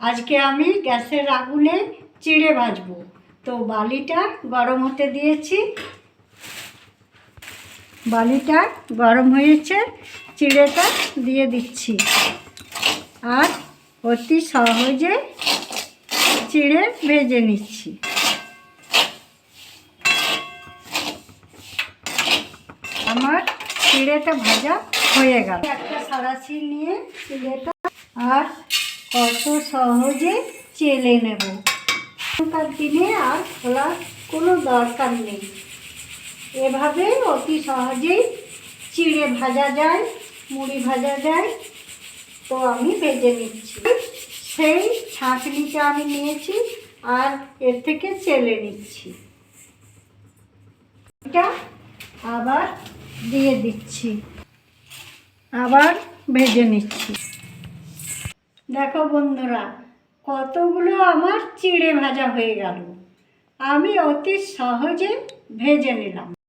আজকে আমি গ্যাসের আগুনে চিড়ে ভাজবো। তো বালিটা গরম হতে দিয়েছি, বালিটা গরম হয়েছে, চিড়েটা দিয়ে দিচ্ছি। আর অতি সহজে চিড়ে ভেজে নিচ্ছি। আমার চিড়েটা ভাজা হয়ে গেল। একটা সাঁড়াশি নিয়ে চিড়েটা আর কত সহজে চেলে নেব। এখনকার দিনে আর খোলার কোনো দরকার নেই, এভাবে অতি সহজেই চিড়ে ভাজা যায়, মুড়ি ভাজা যায়। তো আমি ভেজে নিচ্ছি। সেই ছাঁকনিটা আমি নিয়েছি আর এর থেকে চেলে নিচ্ছি। এটা আবার দিয়ে দিচ্ছি, আবার ভেজে নিচ্ছি। দেখো বন্ধুরা, কতগুলো আমার চিড়ে ভাজা হয়ে গেল। আমি অতি সহজে ভেজে নিলাম।